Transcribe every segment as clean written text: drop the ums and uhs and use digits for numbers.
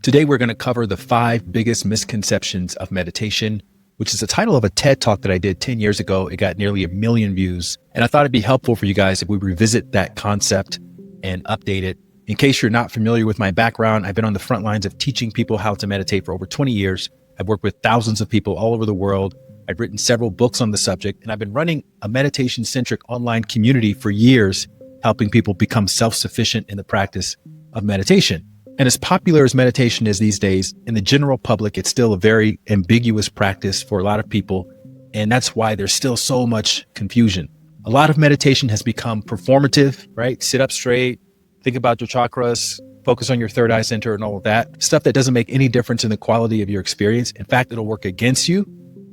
Today, we're going to cover the 5 biggest misconceptions of meditation, which is the title of a TED Talk that I did 10 years ago. It got nearly 1 million views. And I thought it'd be helpful for you guys if we revisit that concept and update it. In case you're not familiar with my background, I've been on the front lines of teaching people how to meditate for over 20 years. I've worked with thousands of people all over the world. I've written several books on the subject, and I've been running a meditation-centric online community for years, helping people become self-sufficient in the practice of meditation. And as popular as meditation is these days, in the general public, it's still a very ambiguous practice for a lot of people. And that's why there's still so much confusion. A lot of meditation has become performative, right? Sit up straight, think about your chakras, focus on your third eye center and all of that. Stuff that doesn't make any difference in the quality of your experience. In fact, it'll work against you.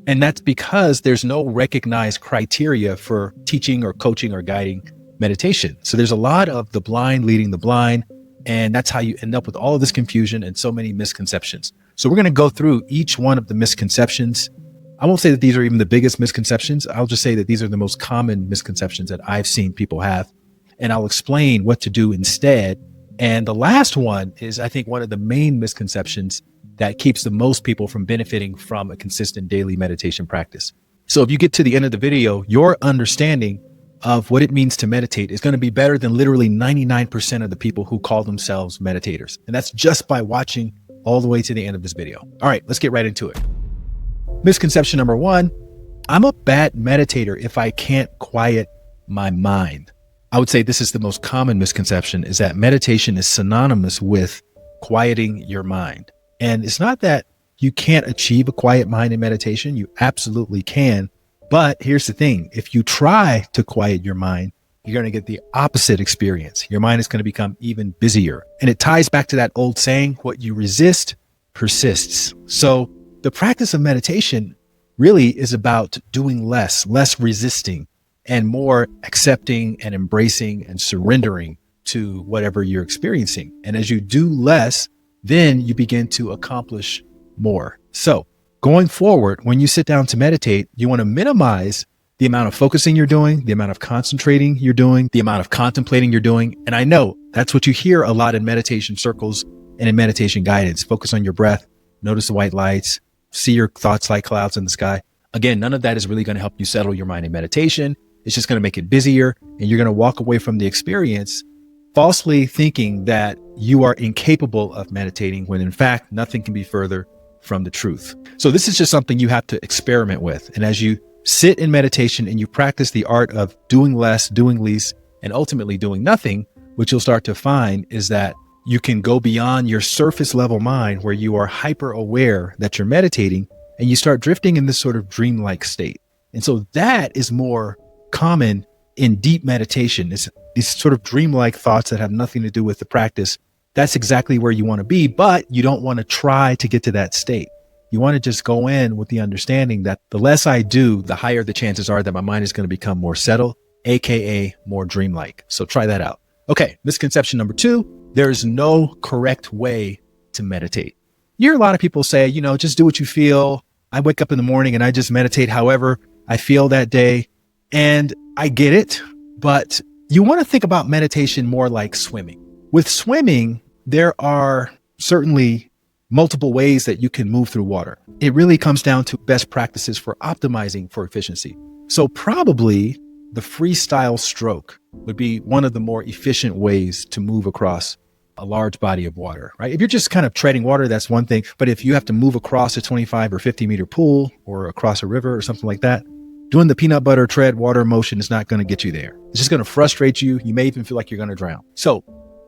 And that's because there's no recognized criteria for teaching or coaching or guiding meditation. So there's a lot of the blind leading the blind. And that's how you end up with all of this confusion and so many misconceptions. So we're going to go through each one of the misconceptions. I won't say that these are even the biggest misconceptions. I'll just say that these are the most common misconceptions that I've seen people have. And I'll explain what to do instead. And the last one is, I think, one of the main misconceptions that keeps the most people from benefiting from a consistent daily meditation practice. So if you get to the end of the video, your understanding of what it means to meditate is going to be better than literally 99% of the people who call themselves meditators. And that's just by watching all the way to the end of this video. All right, let's get right into it. Misconception number 1, I'm a bad meditator if I can't quiet my mind. I would say this is the most common misconception, is that meditation is synonymous with quieting your mind. And it's not that you can't achieve a quiet mind in meditation. You absolutely can. But here's the thing. If you try to quiet your mind, you're going to get the opposite experience. Your mind is going to become even busier. And it ties back to that old saying, what you resist persists. So the practice of meditation really is about doing less resisting, and more accepting and embracing and surrendering to whatever you're experiencing. And as you do less, then you begin to accomplish more. So going forward, when you sit down to meditate, you want to minimize the amount of focusing you're doing, the amount of concentrating you're doing, the amount of contemplating you're doing. And I know that's what you hear a lot in meditation circles and in meditation guidance. Focus on your breath, notice the white lights, see your thoughts like clouds in the sky. Again, none of that is really going to help you settle your mind in meditation. It's just going to make it busier, and you're going to walk away from the experience falsely thinking that you are incapable of meditating, when in fact, nothing can be further from the truth. So this is just something you have to experiment with. And as you sit in meditation and you practice the art of doing less, doing least, and ultimately doing nothing, what you'll start to find is that you can go beyond your surface level mind, where you are hyper aware that you're meditating, and you start drifting in this sort of dreamlike state. And so that is more common in deep meditation. It's these sort of dreamlike thoughts that have nothing to do with the practice. That's exactly where you want to be, but you don't want to try to get to that state. You want to just go in with the understanding that the less I do, the higher the chances are that my mind is going to become more settled, aka more dreamlike. So try that out. Okay, misconception number 2, there's no correct way to meditate. You hear a lot of people say, just do what you feel. I wake up in the morning and I just meditate however I feel that day. And I get it, but you want to think about meditation more like swimming. With swimming, there are certainly multiple ways that you can move through water. It really comes down to best practices for optimizing for efficiency. So probably the freestyle stroke would be one of the more efficient ways to move across a large body of water, right? If you're just kind of treading water, that's one thing. But if you have to move across a 25 or 50 meter pool or across a river or something like that, doing the peanut butter tread water motion is not going to get you there. It's just going to frustrate you. You may even feel like you're going to drown. So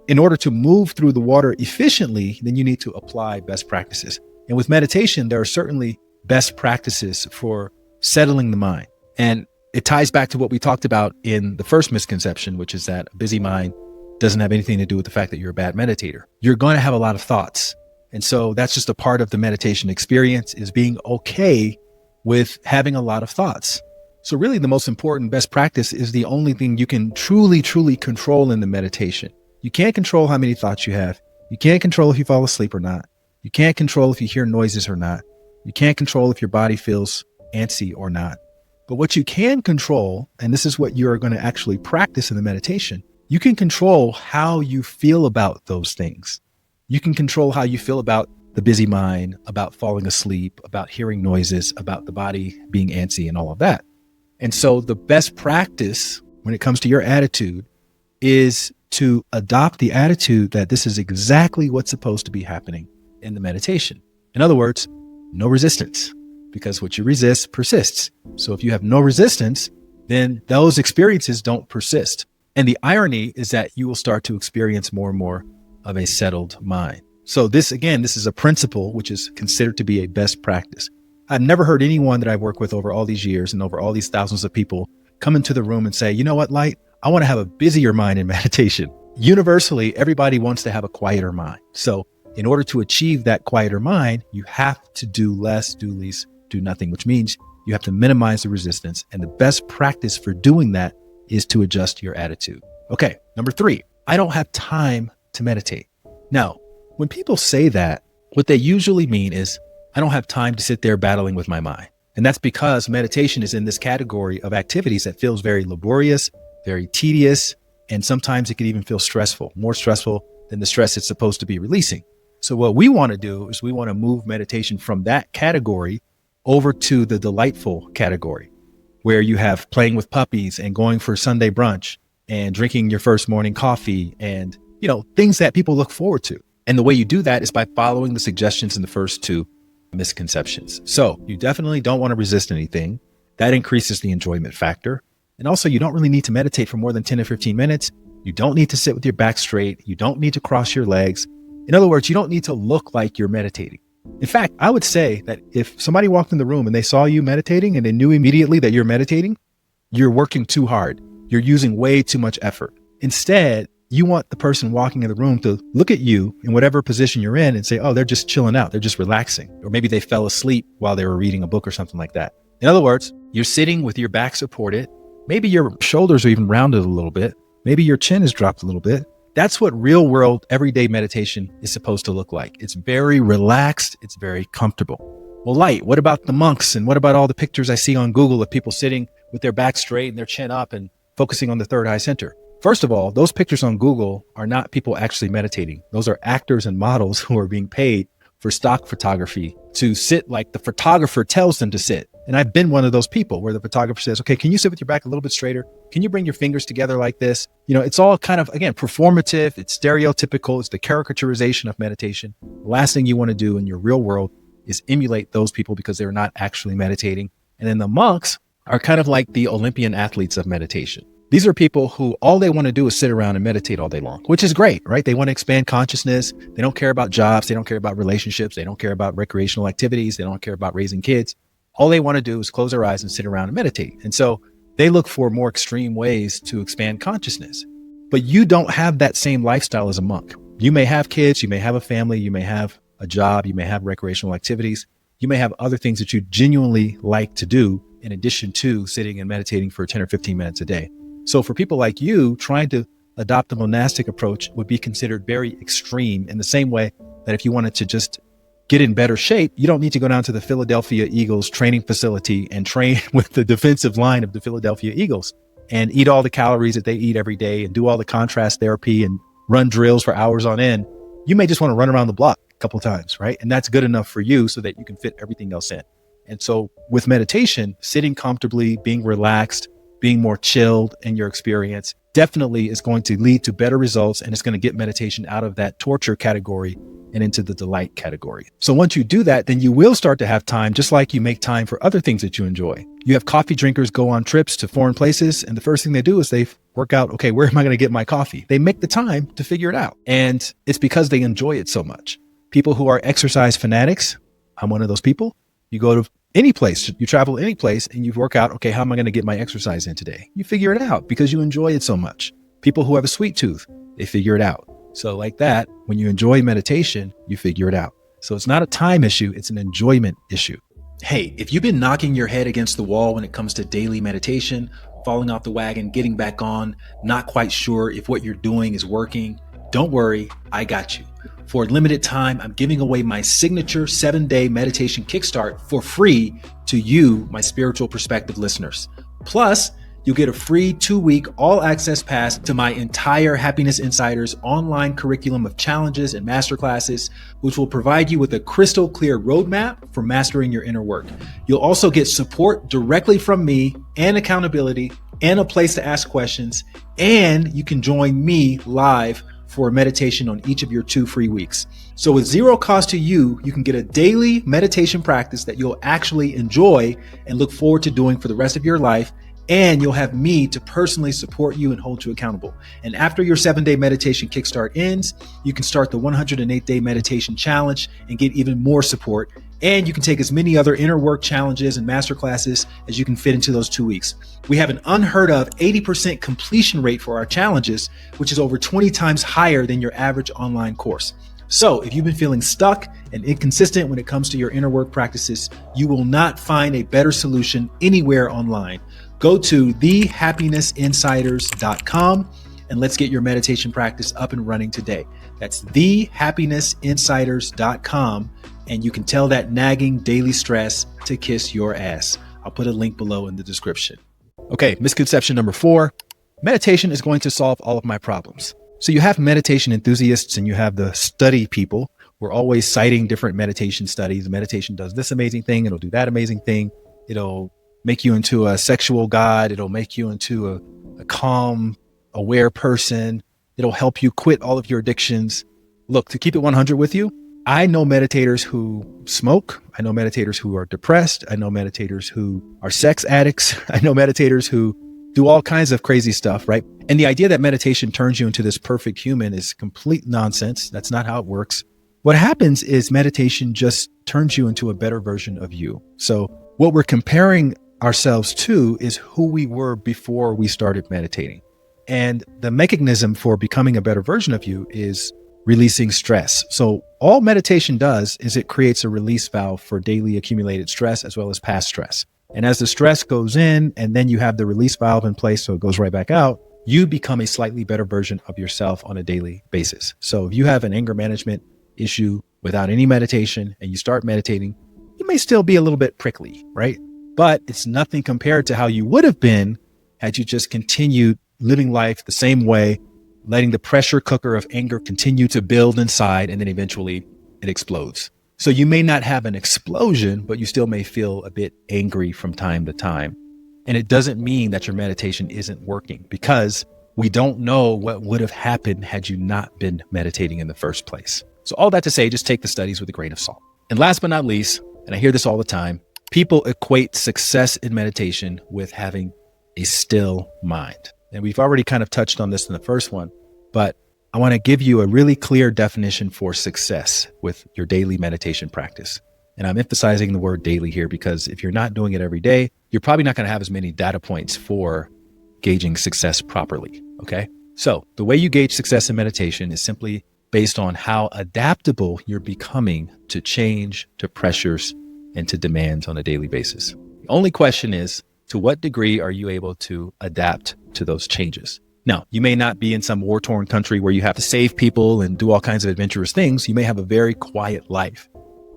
in order to move through the water efficiently, then you need to apply best practices. And with meditation, there are certainly best practices for settling the mind. And it ties back to what we talked about in the first misconception, which is that a busy mind doesn't have anything to do with the fact that you're a bad meditator. You're going to have a lot of thoughts. And so that's just a part of the meditation experience, is being okay with having a lot of thoughts. So really the most important best practice is the only thing you can truly control in the meditation. You can't control how many thoughts you have. You can't control if you fall asleep or not. You can't control if you hear noises or not. You can't control if your body feels antsy or not. But what you can control, and this is what you're going to actually practice in the meditation, you can control how you feel about those things. You can control how you feel about the busy mind, about falling asleep, about hearing noises, about the body being antsy and all of that. And so the best practice when it comes to your attitude is to adopt the attitude that this is exactly what's supposed to be happening in the meditation. In other words, no resistance, because what you resist persists. So if you have no resistance, then those experiences don't persist. And the irony is that you will start to experience more and more of a settled mind. So this is a principle which is considered to be a best practice. I've never heard anyone that I've worked with over all these years and over all these thousands of people come into the room and say, you know what, Light, I want to have a busier mind in meditation. Universally, everybody wants to have a quieter mind. So in order to achieve that quieter mind, you have to do less, do least, do nothing, which means you have to minimize the resistance. And the best practice for doing that is to adjust your attitude. Okay, number 3, I don't have time to meditate. Now, when people say that, what they usually mean is, I don't have time to sit there battling with my mind. And that's because meditation is in this category of activities that feels very laborious, very tedious, and sometimes it can even feel stressful, more stressful than the stress it's supposed to be releasing. So what we want to do is we want to move meditation from that category over to the delightful category, where you have playing with puppies and going for Sunday brunch and drinking your first morning coffee and, things that people look forward to. And the way you do that is by following the suggestions in the first 2 misconceptions. So you definitely don't want to resist anything. That increases the enjoyment factor. And also, you don't really need to meditate for more than 10 or 15 minutes. You don't need to sit with your back straight. You don't need to cross your legs. In other words, you don't need to look like you're meditating. In fact, I would say that if somebody walked in the room and they saw you meditating and they knew immediately that you're meditating, you're working too hard. You're using way too much effort. Instead, you want the person walking in the room to look at you in whatever position you're in and say, oh, they're just chilling out. They're just relaxing. Or maybe they fell asleep while they were reading a book or something like that. In other words, you're sitting with your back supported. Maybe your shoulders are even rounded a little bit. Maybe your chin is dropped a little bit. That's what real world, everyday meditation is supposed to look like. It's very relaxed. It's very comfortable. Well, Light, what about the monks? And what about all the pictures I see on Google of people sitting with their back straight and their chin up and focusing on the third eye center? First of all, those pictures on Google are not people actually meditating. Those are actors and models who are being paid for stock photography to sit like the photographer tells them to sit. And I've been one of those people where the photographer says, okay, can you sit with your back a little bit straighter? Can you bring your fingers together like this? It's all kind of, again, performative. It's stereotypical. It's the caricaturization of meditation. The last thing you want to do in your real world is emulate those people because they're not actually meditating. And then the monks are kind of like the Olympian athletes of meditation. These are people who all they want to do is sit around and meditate all day long, which is great, right? They want to expand consciousness. They don't care about jobs. They don't care about relationships. They don't care about recreational activities. They don't care about raising kids. All they want to do is close their eyes and sit around and meditate. And so they look for more extreme ways to expand consciousness. But you don't have that same lifestyle as a monk. You may have kids. You may have a family. You may have a job. You may have recreational activities. You may have other things that you genuinely like to do in addition to sitting and meditating for 10 or 15 minutes a day. So for people like you, trying to adopt a monastic approach would be considered very extreme, in the same way that if you wanted to just get in better shape, you don't need to go down to the Philadelphia Eagles training facility and train with the defensive line of the Philadelphia Eagles and eat all the calories that they eat every day and do all the contrast therapy and run drills for hours on end. You may just want to run around the block a couple of times, right? And that's good enough for you so that you can fit everything else in. And so with meditation, sitting comfortably, being relaxed, being more chilled in your experience definitely is going to lead to better results, and it's going to get meditation out of that torture category and into the delight category. So once you do that, then you will start to have time, just like you make time for other things that you enjoy. You have coffee drinkers go on trips to foreign places, and the first thing they do is they work out, okay, where am I going to get my coffee? They make the time to figure it out. And it's because they enjoy it so much. People who are exercise fanatics, I'm one of those people. You go to any place, you travel any place and you work out, okay, how am I going to get my exercise in today? You figure it out because you enjoy it so much. People who have a sweet tooth, they figure it out. So like that, when you enjoy meditation, you figure it out. So it's not a time issue, it's an enjoyment issue. Hey, if you've been knocking your head against the wall when it comes to daily meditation, falling off the wagon, getting back on, not quite sure if what you're doing is working, don't worry, I got you. For a limited time, I'm giving away my signature 7-day meditation kickstart for free to you, my spiritual perspective listeners. Plus, you'll get a free 2-week all access pass to my entire Happiness Insiders online curriculum of challenges and masterclasses, which will provide you with a crystal clear roadmap for mastering your inner work. You'll also get support directly from me and accountability and a place to ask questions. And you can join me live for a meditation on each of your 2 free weeks. So with zero cost to you, you can get a daily meditation practice that you'll actually enjoy and look forward to doing for the rest of your life. And you'll have me to personally support you and hold you accountable. And after your 7-day meditation kickstart ends, you can start the 108-day meditation challenge and get even more support. And you can take as many other inner work challenges and masterclasses as you can fit into those 2 weeks. We have an unheard of 80% completion rate for our challenges, which is over 20 times higher than your average online course. So if you've been feeling stuck and inconsistent when it comes to your inner work practices, you will not find a better solution anywhere online. Go to thehappinessinsiders.com and let's get your meditation practice up and running today. That's thehappinessinsiders.com, and you can tell that nagging daily stress to kiss your ass. I'll put a link below in the description. Okay, misconception number 4, meditation is going to solve all of my problems. So you have meditation enthusiasts and you have the study people. We're always citing different meditation studies. Meditation does this amazing thing. It'll do that amazing thing. It'll make you into a sexual god. It'll make you into a calm, aware person. It'll help you quit all of your addictions. Look, to keep it 100 with you, I know meditators who smoke. I know meditators who are depressed. I know meditators who are sex addicts. I know meditators who do all kinds of crazy stuff, right? And the idea that meditation turns you into this perfect human is complete nonsense. That's not how it works. What happens is meditation just turns you into a better version of you. So what we're comparing ourselves to is who we were before we started meditating. And the mechanism for becoming a better version of you is releasing stress. So all meditation does is it creates a release valve for daily accumulated stress as well as past stress. And as the stress goes in and then you have the release valve in place so it goes right back out, you become a slightly better version of yourself on a daily basis. So if you have an anger management issue without any meditation and you start meditating, you may still be a little bit prickly, right? But it's nothing compared to how you would have been had you just continued living life the same way, letting the pressure cooker of anger continue to build inside, and then eventually it explodes. So you may not have an explosion, but you still may feel a bit angry from time to time. And it doesn't mean that your meditation isn't working, because we don't know what would have happened had you not been meditating in the first place. So all that to say, just take the studies with a grain of salt. And last but not least, and I hear this all the time, people equate success in meditation with having a still mind. And we've already kind of touched on this in the first one, but I want to give you a really clear definition for success with your daily meditation practice. And I'm emphasizing the word daily here because if you're not doing it every day, you're probably not going to have as many data points for gauging success properly. Okay. So the way you gauge success in meditation is simply based on how adaptable you're becoming to change, to pressures, and to demands on a daily basis. The only question is, to what degree are you able to adapt to those changes? Now, you may not be in some war-torn country where you have to save people and do all kinds of adventurous things. You may have a very quiet life.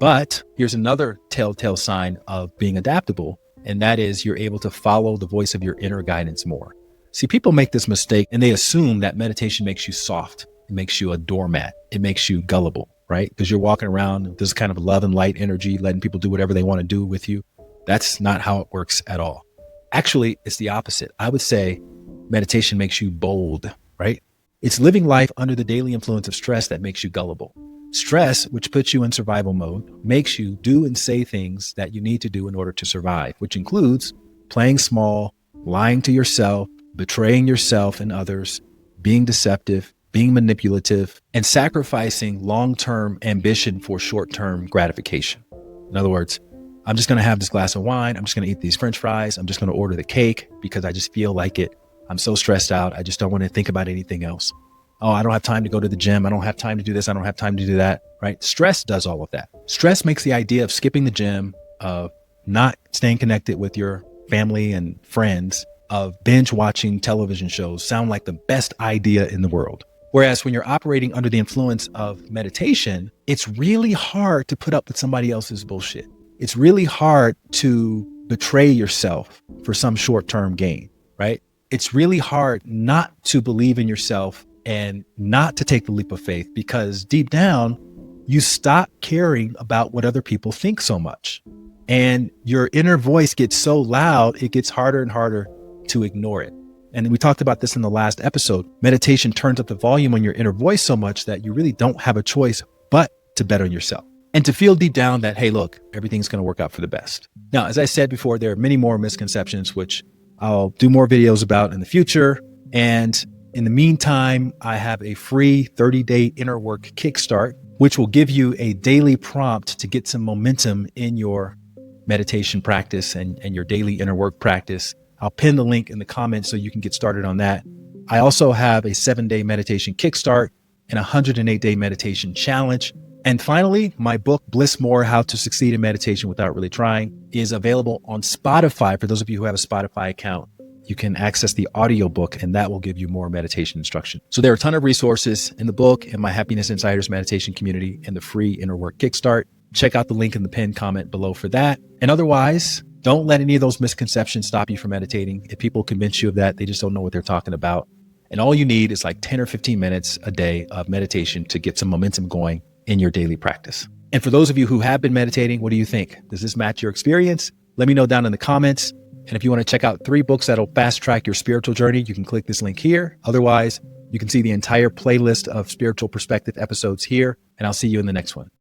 But here's another telltale sign of being adaptable, and that is you're able to follow the voice of your inner guidance more. See, people make this mistake and they assume that meditation makes you soft. It makes you a doormat. It makes you gullible, right? Because you're walking around with this kind of love and light energy, letting people do whatever they want to do with you. That's not how it works at all. Actually, it's the opposite. I would say meditation makes you bold, right? It's living life under the daily influence of stress that makes you gullible. Stress, which puts you in survival mode, makes you do and say things that you need to do in order to survive, which includes playing small, lying to yourself, betraying yourself and others, being deceptive, being manipulative, and sacrificing long-term ambition for short-term gratification. In other words, I'm just going to have this glass of wine. I'm just going to eat these French fries. I'm just going to order the cake because I just feel like it. I'm so stressed out. I just don't want to think about anything else. Oh, I don't have time to go to the gym. I don't have time to do this. I don't have time to do that, right? Stress does all of that. Stress makes the idea of skipping the gym, of not staying connected with your family and friends, of binge watching television shows sound like the best idea in the world. Whereas when you're operating under the influence of meditation, it's really hard to put up with somebody else's bullshit. It's really hard to betray yourself for some short-term gain, right? It's really hard not to believe in yourself and not to take the leap of faith, because deep down, you stop caring about what other people think so much. And your inner voice gets so loud, it gets harder and harder to ignore it. And we talked about this in the last episode. Meditation turns up the volume on your inner voice so much that you really don't have a choice but to bet on yourself and to feel deep down that, hey, look, everything's going to work out for the best. Now, as I said before, there are many more misconceptions, which I'll do more videos about in the future. And in the meantime, I have a free 30-day inner work kickstart, which will give you a daily prompt to get some momentum in your meditation practice and your daily inner work practice. I'll pin the link in the comments so you can get started on that. I also have a 7-day meditation kickstart and a 108-day meditation challenge. And finally, my book, Bliss More, How to Succeed in Meditation Without Really Trying, is available on Spotify. For those of you who have a Spotify account, you can access the audiobook and that will give you more meditation instruction. So there are a ton of resources in the book, in my Happiness Insiders meditation community, and the free Inner Work Kickstart. Check out the link in the pinned comment below for that. And otherwise, don't let any of those misconceptions stop you from meditating. If people convince you of that, they just don't know what they're talking about. And all you need is like 10 or 15 minutes a day of meditation to get some momentum going in your daily practice. And for those of you who have been meditating, what do you think? Does this match your experience? Let me know down in the comments. And if you want to check out 3 books that'll fast track your spiritual journey, you can click this link here. Otherwise, you can see the entire playlist of Spiritual Perspective episodes here, and I'll see you in the next one.